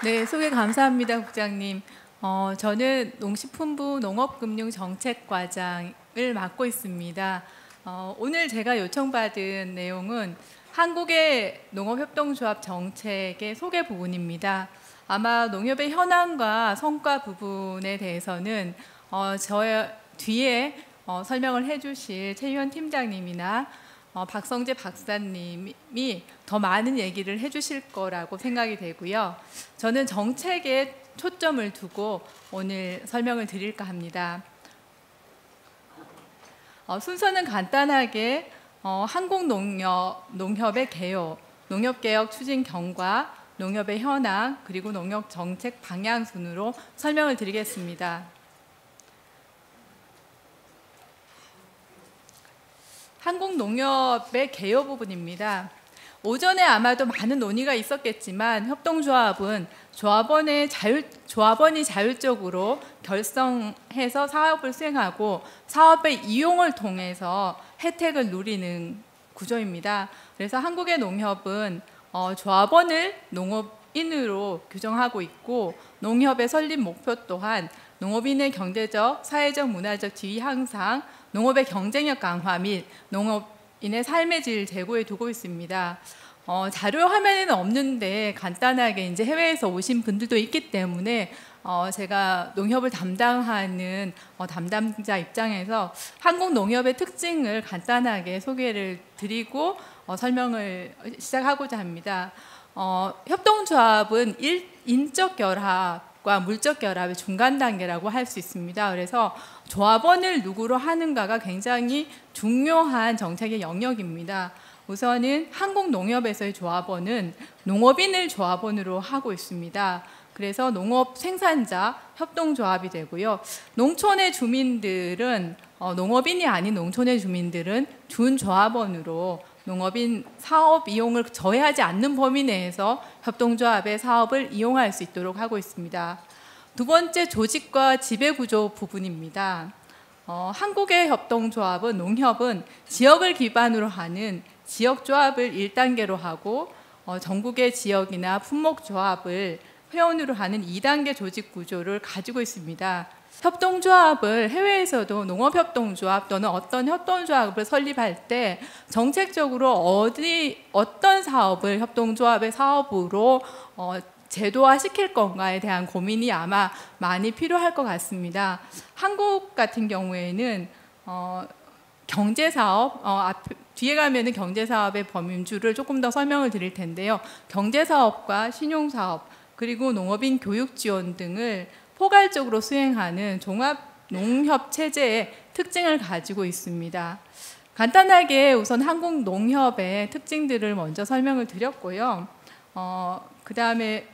네, 소개 감사합니다, 국장님. 저는 농식품부 농업금융정책과장을 맡고 있습니다. 오늘 제가 요청받은 내용은 한국의 농업협동조합 정책의 소개 부분입니다. 아마 농협의 현황과 성과 부분에 대해서는 저 뒤에 설명을 해주실 최유현 팀장님이나 박성재 박사님이 더 많은 얘기를 해주실 거라고 생각이 되고요. 저는 정책에 초점을 두고 오늘 설명을 드릴까 합니다. 순서는 간단하게 한국농협의 개요, 농협개혁 추진 경과, 농협의 현황, 그리고 농협정책 방향 순으로 설명을 드리겠습니다. 한국농협의 개요 부분입니다. 오전에 아마도 많은 논의가 있었겠지만 협동조합은 조합원이 자율적으로 결성해서 사업을 수행하고 사업의 이용을 통해서 혜택을 누리는 구조입니다. 그래서 한국의 농협은 조합원을 농업인으로 규정하고 있고 농협의 설립 목표 또한 농업인의 경제적, 사회적, 문화적 지위 향상, 농업의 경쟁력 강화 및 농업인의 삶의 질 제고에 두고 있습니다. 자료 화면에는 없는데 간단하게 이제 해외에서 오신 분들도 있기 때문에 제가 농협을 담당하는 담당자 입장에서 한국 농협의 특징을 간단하게 소개를 드리고 설명을 시작하고자 합니다. 협동조합은 인적 결합과 물적 결합의 중간 단계라고 할 수 있습니다. 그래서 조합원을 누구로 하는가가 굉장히 중요한 정책의 영역입니다. 우선은 한국농협에서의 조합원은 농업인을 조합원으로 하고 있습니다. 그래서 농업 생산자 협동조합이 되고요. 농촌의 주민들은 농업인이 아닌 농촌의 주민들은 준조합원으로 농업인 사업 이용을 저해하지 않는 범위 내에서 협동조합의 사업을 이용할 수 있도록 하고 있습니다. 두 번째, 조직과 지배구조 부분입니다. 한국의 협동조합은 농협은 지역을 기반으로 하는 지역조합을 1단계로 하고 전국의 지역이나 품목조합을 회원으로 하는 2단계 조직구조를 가지고 있습니다. 협동조합을 해외에서도 농업협동조합 또는 어떤 협동조합을 설립할 때 정책적으로 어떤 사업을 협동조합의 사업으로 제도화시킬 건가에 대한 고민이 아마 많이 필요할 것 같습니다. 한국 같은 경우에는 경제사업, 뒤에 가면은 경제사업의 범주를 조금 더 설명을 드릴 텐데요. 경제사업과 신용사업, 그리고 농업인 교육 지원 등을 포괄적으로 수행하는 종합농협체제의 특징을 가지고 있습니다. 간단하게 우선 한국농협의 특징들을 먼저 설명을 드렸고요. 그 다음에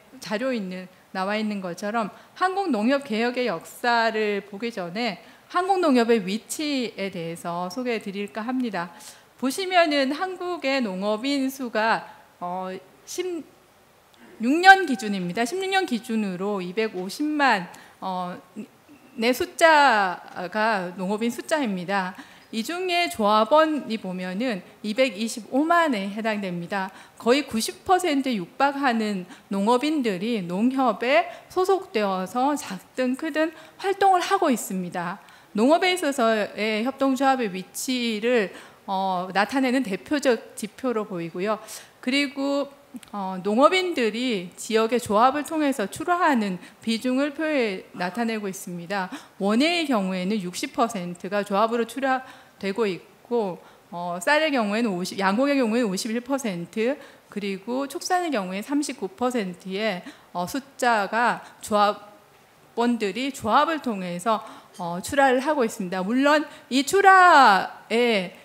나와 있는 것처럼 한국농협 개혁의 역사를 보기 전에 한국농협의 위치에 대해서 소개해 드릴까 합니다. 보시면은 한국의 농업인 수가 16년 기준입니다. 16년 기준으로 250만 내 숫자가 농업인 숫자입니다. 이 중에 조합원이 보면은 225만에 해당됩니다. 거의 90%에 육박하는 농업인들이 농협에 소속되어서 작든 크든 활동을 하고 있습니다. 농업에 있어서의 협동조합의 위치를 나타내는 대표적 지표로 보이고요. 그리고 농업인들이 지역의 조합을 통해서 출하하는 비중을 표에 나타내고 있습니다. 원예의 경우에는 60%가 조합으로 출하되고 있고 쌀의 경우에는 양곡의 경우에는 51%, 그리고 축산의 경우에 39%의 숫자가 조합원들이 조합을 통해서 출하를 하고 있습니다. 물론 이 출하에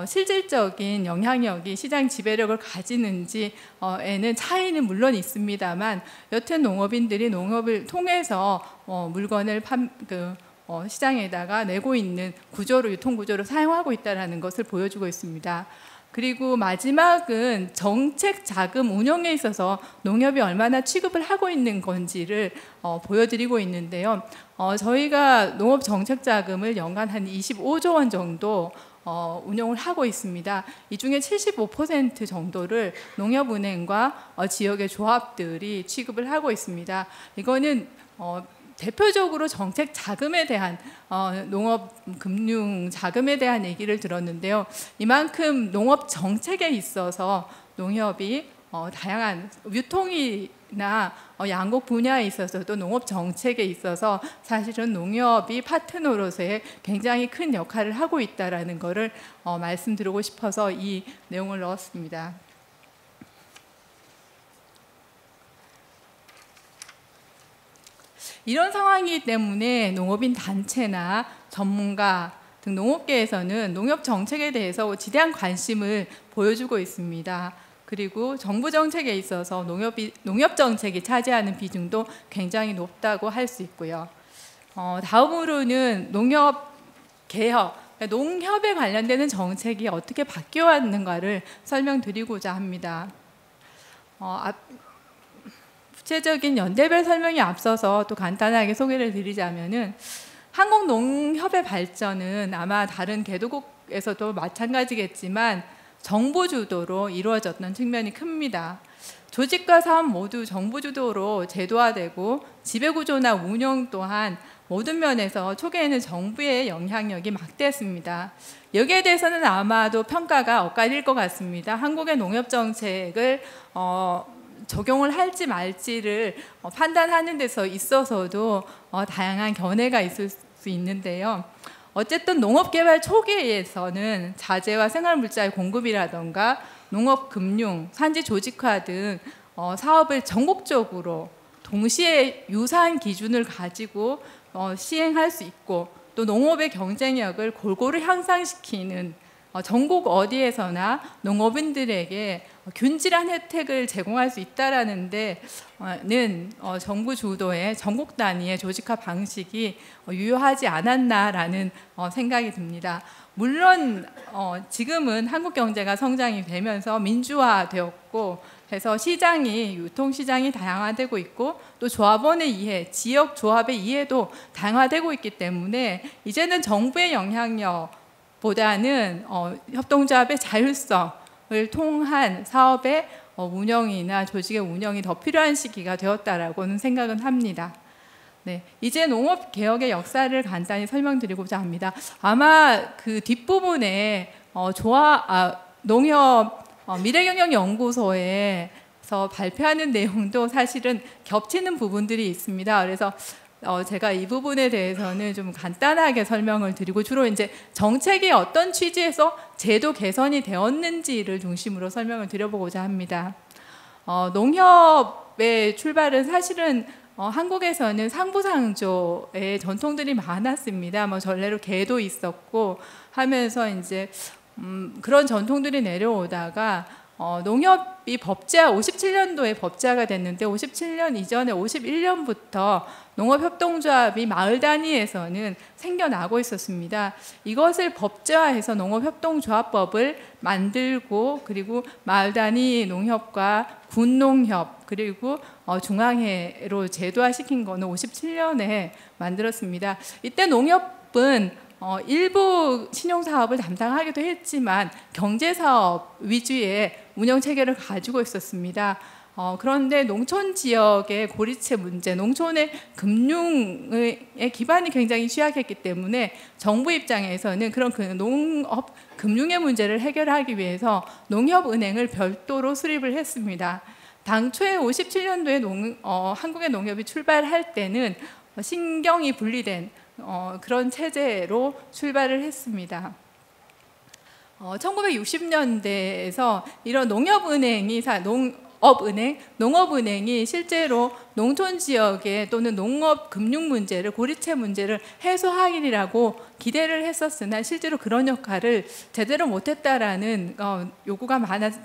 실질적인 영향력이 시장 지배력을 가지는지에는 차이는 물론 있습니다만, 여튼 농업인들이 농업을 통해서 물건을 시장에다가 내고 있는 구조로, 유통 구조로 사용하고 있다는 것을 보여주고 있습니다. 그리고 마지막은 정책 자금 운영에 있어서 농협이 얼마나 취급을 하고 있는 건지를 보여드리고 있는데요. 저희가 농업 정책 자금을 연간 한 25조 원 정도 운용을 하고 있습니다. 이 중에 75% 정도를 농협은행과 지역의 조합들이 취급을 하고 있습니다. 이거는 대표적으로 정책 자금에 대한 농업 금융 자금에 대한 얘기를 들었는데요. 이만큼 농업 정책에 있어서 농협이 다양한 유통이나 양곡 분야에 있어서도 농업 정책에 있어서 사실은 농협이 파트너로서의 굉장히 큰 역할을 하고 있다라는 것을 말씀드리고 싶어서 이 내용을 넣었습니다. 이런 상황이기 때문에 농업인 단체나 전문가 등 농업계에서는 농협 정책에 대해서 지대한 관심을 보여주고 있습니다. 그리고 정부 정책에 있어서 농협 정책이 차지하는 비중도 굉장히 높다고 할 수 있고요. 다음으로는 농협 개혁, 농협에 관련되는 정책이 어떻게 바뀌어왔는가를 설명드리고자 합니다. 구체적인 연대별 설명이 앞서서 또 간단하게 소개를 드리자면은 한국농협의 발전은 아마 다른 개도국에서도 마찬가지겠지만 정부 주도로 이루어졌던 측면이 큽니다. 조직과 사업 모두 정부 주도로 제도화되고 지배구조나 운영 또한 모든 면에서 초기에는 정부의 영향력이 막대했습니다. 여기에 대해서는 아마도 평가가 엇갈릴 것 같습니다. 한국의 농협 정책을 적용을 할지 말지를 판단하는 데서 있어서도 다양한 견해가 있을 수 있는데요. 어쨌든 농업개발 초기에서는 자재와 생활물자의 공급이라던가 농업금융, 산지 조직화 등 사업을 전국적으로 동시에 유사한 기준을 가지고 시행할 수 있고 또 농업의 경쟁력을 골고루 향상시키는 전국 어디에서나 농업인들에게 균질한 혜택을 제공할 수 있다라는 데는 정부 주도의 전국 단위의 조직화 방식이 유효하지 않았나라는 생각이 듭니다. 물론 지금은 한국 경제가 성장이 되면서 민주화되었고 해서 유통시장이 다양화되고 있고 또 조합원의 이해, 지역 조합의 이해도 다양화되고 있기 때문에 이제는 정부의 영향력 보다는 협동조합의 자율성을 통한 사업의 운영이나 조직의 운영이 더 필요한 시기가 되었다라고는 생각은 합니다. 네, 이제 농업 개혁의 역사를 간단히 설명드리고자 합니다. 아마 그 뒷부분에 농협 미래경영연구소에서 발표하는 내용도 사실은 겹치는 부분들이 있습니다. 그래서 제가 이 부분에 대해서는 좀 간단하게 설명을 드리고 주로 이제 정책이 어떤 취지에서 제도 개선이 되었는지를 중심으로 설명을 드려보고자 합니다. 농협의 출발은 사실은 한국에서는 상부상조의 전통들이 많았습니다. 전례로 개도 있었고 하면서 이제 그런 전통들이 내려오다가 농협이 57년도에 법제화가 됐는데 57년 이전에 51년부터 농업협동조합이 마을 단위에서는 생겨나고 있었습니다. 이것을 법제화해서 농업협동조합법을 만들고 그리고 마을 단위 농협과 군농협 그리고 중앙회로 제도화시킨 거는 57년에 만들었습니다. 이때 농협은 일부 신용사업을 담당하기도 했지만 경제사업 위주의 운영체계를 가지고 있었습니다. 그런데 농촌 지역의 고리체 문제, 농촌의 금융의 기반이 굉장히 취약했기 때문에 정부 입장에서는 그런 농업 금융의 문제를 해결하기 위해서 농협은행을 별도로 수립을 했습니다. 당초에 57년도에 한국의 농협이 출발할 때는 신경이 분리된 그런 체제로 출발을 했습니다. 1960년대에서 이런 농업은행이 실제로 농촌 지역에 또는 농업 금융 문제를 고리체 문제를 해소하기라고 기대를 했었으나 실제로 그런 역할을 제대로 못했다라는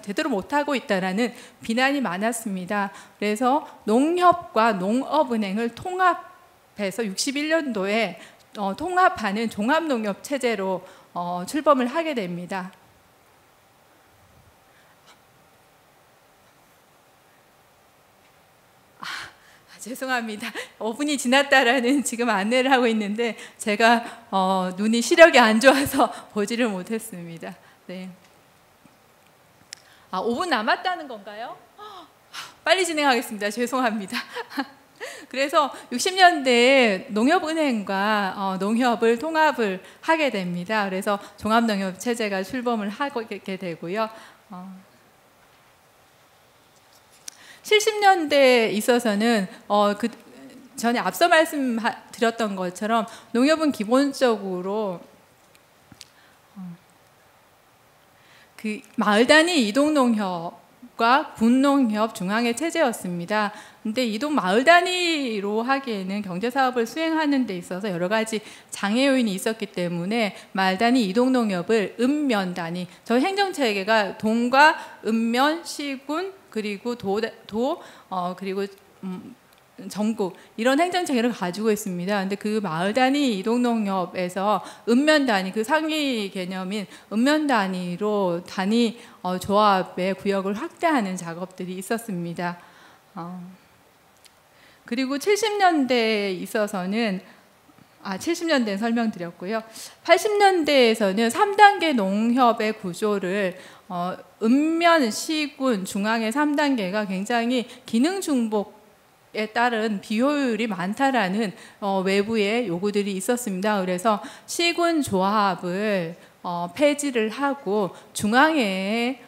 제대로 못하고 있다라는 비난이 많았습니다. 그래서 농협과 농업은행을 통합해서 61년도에 통합하는 종합농협 체제로 출범을 하게 됩니다. 죄송합니다. 5분이 지났다라는 지금 안내를 하고 있는데 제가 눈이 시력이 안 좋아서 보지를 못했습니다. 네. 5분 남았다는 건가요? 빨리 진행하겠습니다. 죄송합니다. 그래서 60년대에 농협은행과 농협을 통합을 하게 됩니다. 그래서 종합농협 체제가 출범을 하게 되고요. 70년대에 있어서는 전에 앞서 말씀드렸던 것처럼 농협은 기본적으로 그 마을 단위 이동 농협과 군 농협 중앙의 체제였습니다. 근데 이동 마을 단위로 하기에는 경제 사업을 수행하는 데 있어서 여러 가지 장애 요인이 있었기 때문에 마을 단위 이동 농협을 읍면 단위, 저 행정 체계가 동과 읍면, 시군 그리고 그리고 전국 이런 행정 체계를 가지고 있습니다. 근데 그 마을 단위 이동 농협에서 읍면 단위, 그 상위 개념인 읍면 단위로 단위 조합의 구역을 확대하는 작업들이 있었습니다. 그리고 70년대에 있어서는 70년대는 설명드렸고요. 80년대에서는 3단계 농협의 구조를 읍면, 시군, 중앙의 3단계가 굉장히 기능 중복에 따른 비효율이 많다라는 외부의 요구들이 있었습니다. 그래서 시군 조합을 폐지를 하고 중앙에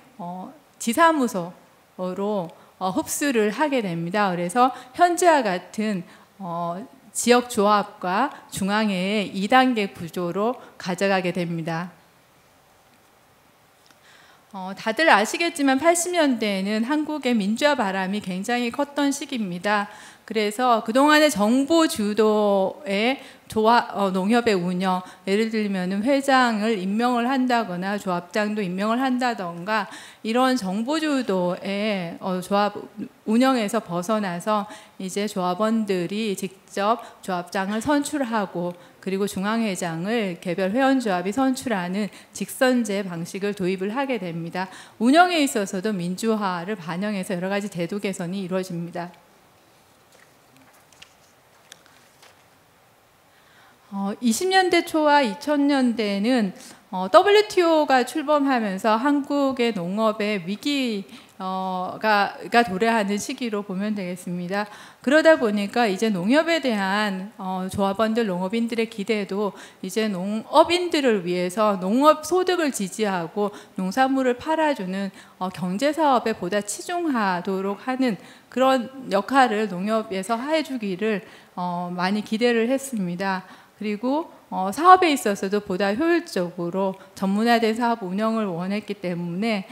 지사무소로 흡수를 하게 됩니다. 그래서 현재와 같은 지역 조합과 중앙의 2단계 구조로 가져가게 됩니다. 다들 아시겠지만 80년대에는 한국의 민주화 바람이 굉장히 컸던 시기입니다. 그래서 그동안의 정부 주도의 농협의 운영, 예를 들면 회장을 임명을 한다거나 조합장도 임명을 한다던가 이런 정부 주도의 조합 운영에서 벗어나서 이제 조합원들이 직접 조합장을 선출하고 그리고 중앙회장을 개별 회원조합이 선출하는 직선제 방식을 도입을 하게 됩니다. 운영에 있어서도 민주화를 반영해서 여러 가지 제도 개선이 이루어집니다. 20년대 초와 2000년대에는 WTO가 출범하면서 한국의 농업의 위기가 도래하는 시기로 보면 되겠습니다. 그러다 보니까 이제 농협에 대한 조합원들, 농업인들의 기대도 이제 농업인들을 위해서 농업 소득을 지지하고 농산물을 팔아주는 경제사업에 보다 치중하도록 하는 그런 역할을 농협에서 해주기를 많이 기대를 했습니다. 그리고 사업에 있어서도 보다 효율적으로 전문화된 사업 운영을 원했기 때문에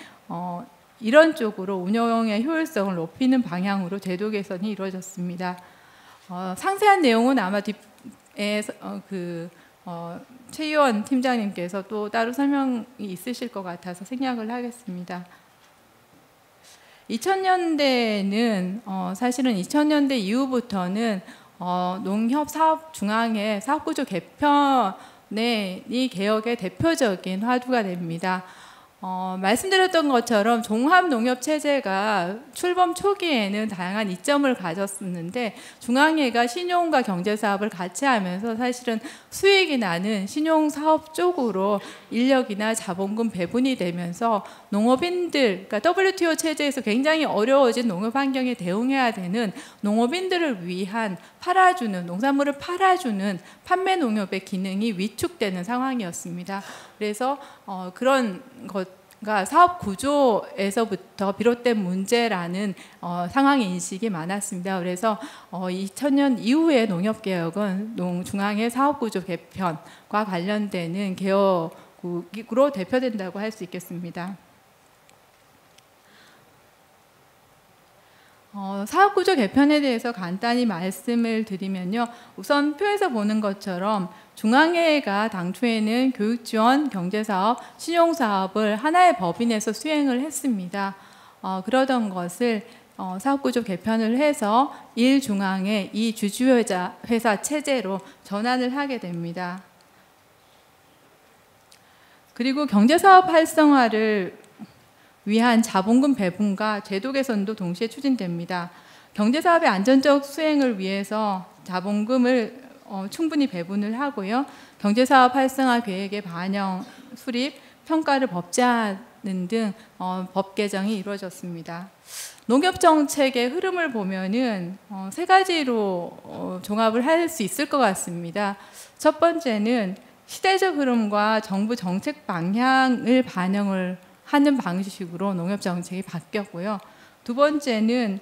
이런 쪽으로 운영의 효율성을 높이는 방향으로 제도 개선이 이루어졌습니다. 상세한 내용은 아마 뒤에 최희원 팀장님께서 또 따로 설명이 있으실 것 같아서 생략을 하겠습니다. 2000년대에는 사실은 2000년대 이후부터는 농협 사업 중앙의 사업구조 개편이 개혁의 대표적인 화두가 됩니다. 말씀드렸던 것처럼 종합농협체제가 출범 초기에는 다양한 이점을 가졌었는데 중앙회가 신용과 경제사업을 같이 하면서 사실은 수익이 나는 신용사업 쪽으로 인력이나 자본금 배분이 되면서 농업인들, 그러니까 WTO 체제에서 굉장히 어려워진 농업 환경에 대응해야 되는 농업인들을 위한 팔아주는, 농산물을 팔아주는 판매 농협의 기능이 위축되는 상황이었습니다. 그래서 그런 것과 사업 구조에서부터 비롯된 문제라는 상황 인식이 많았습니다. 그래서 2000년 이후의 농협개혁은 중앙의 사업구조 개편과 관련되는 개혁으로 대표된다고 할 수 있겠습니다. 사업구조 개편에 대해서 간단히 말씀을 드리면요. 우선 표에서 보는 것처럼 중앙회가 당초에는 교육지원, 경제사업, 신용사업을 하나의 법인에서 수행을 했습니다. 그러던 것을 사업구조 개편을 해서 1중앙의 2주주회사 체제로 전환을 하게 됩니다. 그리고 경제사업 활성화를 위한 자본금 배분과 제도 개선도 동시에 추진됩니다. 경제사업의 안전적 수행을 위해서 자본금을 충분히 배분을 하고요. 경제사업 활성화 계획의 반영, 수립, 평가를 법제하는 등 법 개정이 이루어졌습니다. 농협 정책의 흐름을 보면은 세 가지로 종합을 할 수 있을 것 같습니다. 첫 번째는 시대적 흐름과 정부 정책 방향을 반영을 하는 방식으로 농협 정책이 바뀌었고요. 두 번째는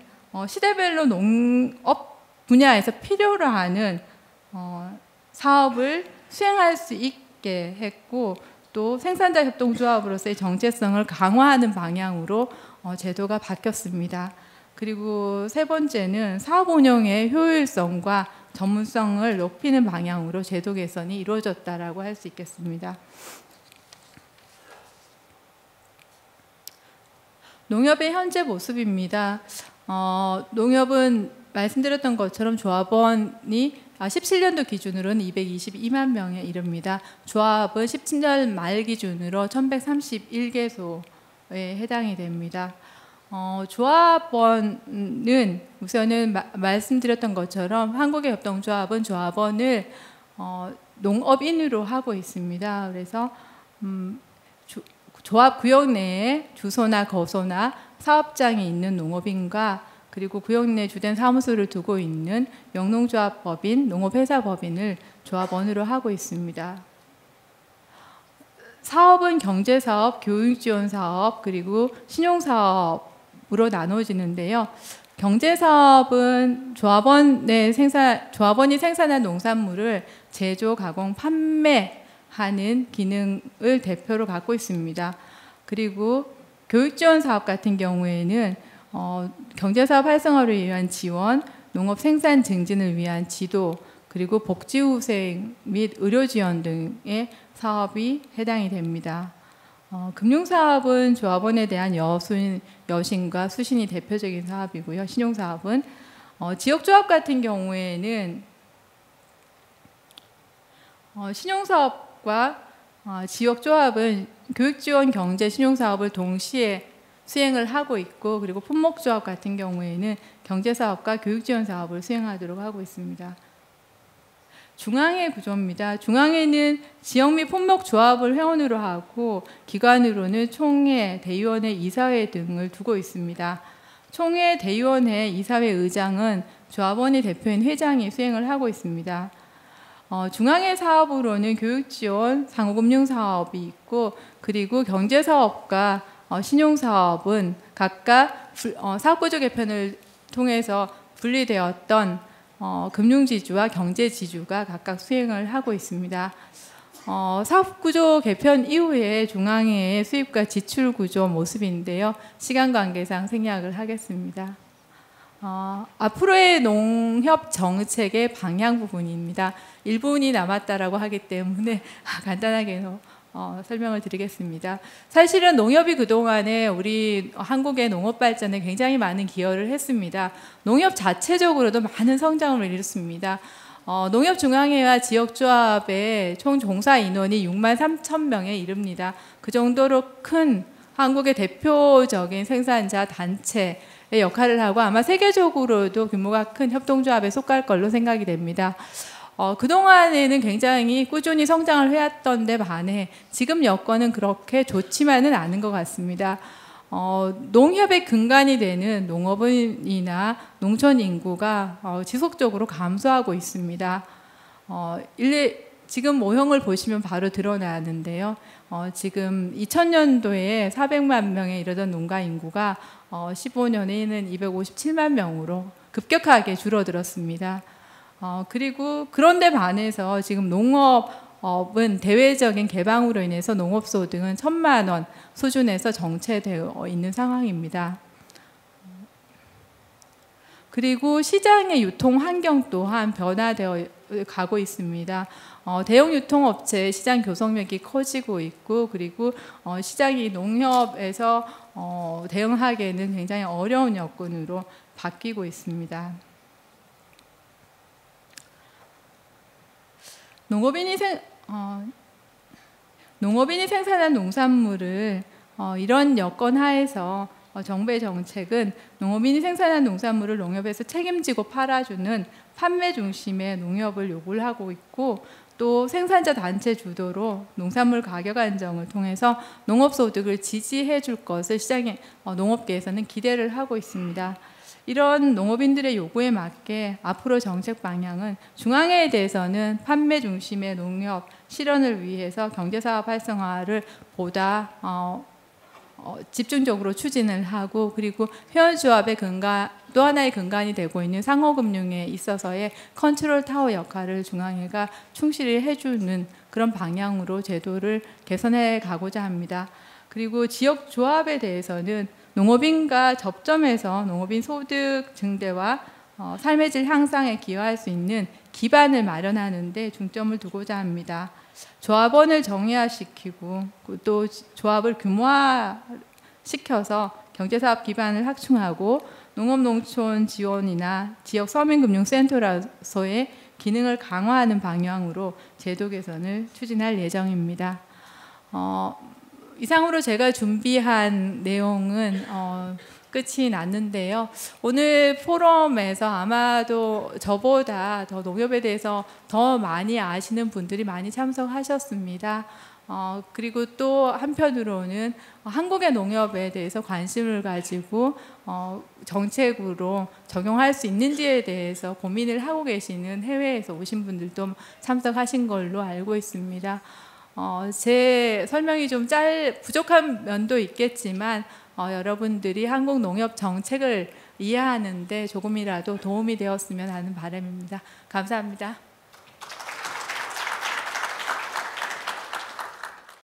시대별로 농업 분야에서 필요로 하는 사업을 수행할 수 있게 했고, 또 생산자 협동조합으로서의 정체성을 강화하는 방향으로 제도가 바뀌었습니다. 그리고 세 번째는 사업 운영의 효율성과 전문성을 높이는 방향으로 제도 개선이 이루어졌다라고 할 수 있겠습니다. 농협의 현재 모습입니다. 농협은 말씀드렸던 것처럼 조합원이 17년도 기준으로는 222만 명에 이릅니다. 조합은 17년 말 기준으로 1131개소에 해당이 됩니다. 조합원은 우선은 말씀드렸던 것처럼 한국의 협동조합은 조합원을 농업인으로 하고 있습니다. 그래서 조합 구역 내에 주소나 거소나 사업장이 있는 농업인과 그리고 구역 내 주된 사무소를 두고 있는 영농조합법인, 농업회사법인을 조합원으로 하고 있습니다. 사업은 경제사업, 교육지원사업, 그리고 신용사업으로 나눠지는데요. 경제사업은 조합원이 생산한 농산물을 제조, 가공, 판매하는 기능을 대표로 갖고 있습니다. 그리고 교육지원사업 같은 경우에는 경제사업 활성화를 위한 지원, 농업 생산 증진을 위한 지도, 그리고 복지후생 및 의료지원 등의 사업이 해당이 됩니다. 금융사업은 조합원에 대한 여신과 수신이 대표적인 사업이고요. 신용사업은 지역조합 같은 경우에는 신용사업과 지역조합은 교육지원 경제 신용사업을 동시에 수행을 하고 있고, 그리고 품목조합 같은 경우에는 경제사업과 교육지원사업을 수행하도록 하고 있습니다. 중앙의 구조입니다. 중앙에는 지역 및 품목조합을 회원으로 하고 기관으로는 총회, 대의원회, 이사회 등을 두고 있습니다. 총회, 대의원회, 이사회 의장은 조합원의 대표인 회장이 수행을 하고 있습니다. 중앙의 사업으로는 교육지원, 상호금융사업이 있고, 그리고 경제사업과 신용사업은 각각 사업구조 개편을 통해서 분리되었던 금융지주와 경제지주가 각각 수행을 하고 있습니다. 사업구조 개편 이후에 중앙회의 수입과 지출구조 모습인데요. 시간 관계상 생략을 하겠습니다. 앞으로의 농협 정책의 방향 부분입니다. 일부분이 남았다라고 하기 때문에 간단하게 설명을 드리겠습니다. 사실은 농협이 그동안에 우리 한국의 농업 발전에 굉장히 많은 기여를 했습니다. 농협 자체적으로도 많은 성장을 이뤘습니다. 농협중앙회와 지역조합의 총 종사 인원이 6만 3천 명에 이릅니다. 그 정도로 큰 한국의 대표적인 생산자 단체의 역할을 하고 아마 세계적으로도 규모가 큰 협동조합에 속할 걸로 생각이 됩니다. 그동안에는 굉장히 꾸준히 성장을 해왔던 데 반해 지금 여건은 그렇게 좋지만은 않은 것 같습니다. 농협의 근간이 되는 농업인이나 농촌 인구가 지속적으로 감소하고 있습니다. 지금 모형을 보시면 바로 드러나는데요. 지금 2000년도에 400만 명에 이르던 농가 인구가 15년에는 257만 명으로 급격하게 줄어들었습니다. 그리고 그런데 반해서 지금 농업은 대외적인 개방으로 인해서 농업소득은 1,000만 원 수준에서 정체되어 있는 상황입니다. 그리고 시장의 유통 환경 또한 변화되어 가고 있습니다. 대형 유통업체의 시장 교섭력이 커지고 있고, 그리고 시장이 농협에서 대응하기에는 굉장히 어려운 여건으로 바뀌고 있습니다. 농업인이 생산한 농산물을 이런 여건 하에서 정부의 정책은 농업인이 생산한 농산물을 농협에서 책임지고 팔아주는 판매 중심의 농협을 요구를 하고 있고, 또 생산자 단체 주도로 농산물 가격 안정을 통해서 농업소득을 지지해 줄 것을 시장의 농업계에서는 기대를 하고 있습니다. 이런 농업인들의 요구에 맞게 앞으로 정책 방향은 중앙회에 대해서는 판매 중심의 농협 실현을 위해서 경제사업 활성화를 보다 집중적으로 추진을 하고, 그리고 회원조합의 근간, 또 하나의 근간이 되고 있는 상호금융에 있어서의 컨트롤 타워 역할을 중앙회가 충실히 해주는 그런 방향으로 제도를 개선해 가고자 합니다. 그리고 지역조합에 대해서는 농업인과 접점해서 농업인 소득 증대와 삶의 질 향상에 기여할 수 있는 기반을 마련하는 데 중점을 두고자 합니다. 조합원을 정의화시키고 또 조합을 규모화시켜서 경제사업 기반을 확충하고 농업농촌 지원이나 지역 서민금융센터로서의 기능을 강화하는 방향으로 제도 개선을 추진할 예정입니다. 이상으로 제가 준비한 내용은 끝이 났는데요. 오늘 포럼에서 아마도 저보다 더 농협에 대해서 더 많이 아시는 분들이 많이 참석하셨습니다. 그리고 또 한편으로는 한국의 농협에 대해서 관심을 가지고 정책으로 적용할 수 있는지에 대해서 고민을 하고 계시는 해외에서 오신 분들도 참석하신 걸로 알고 있습니다. 제 설명이 좀 부족한 면도 있겠지만 여러분들이 한국 농협 정책을 이해하는 데 조금이라도 도움이 되었으면 하는 바람입니다. 감사합니다.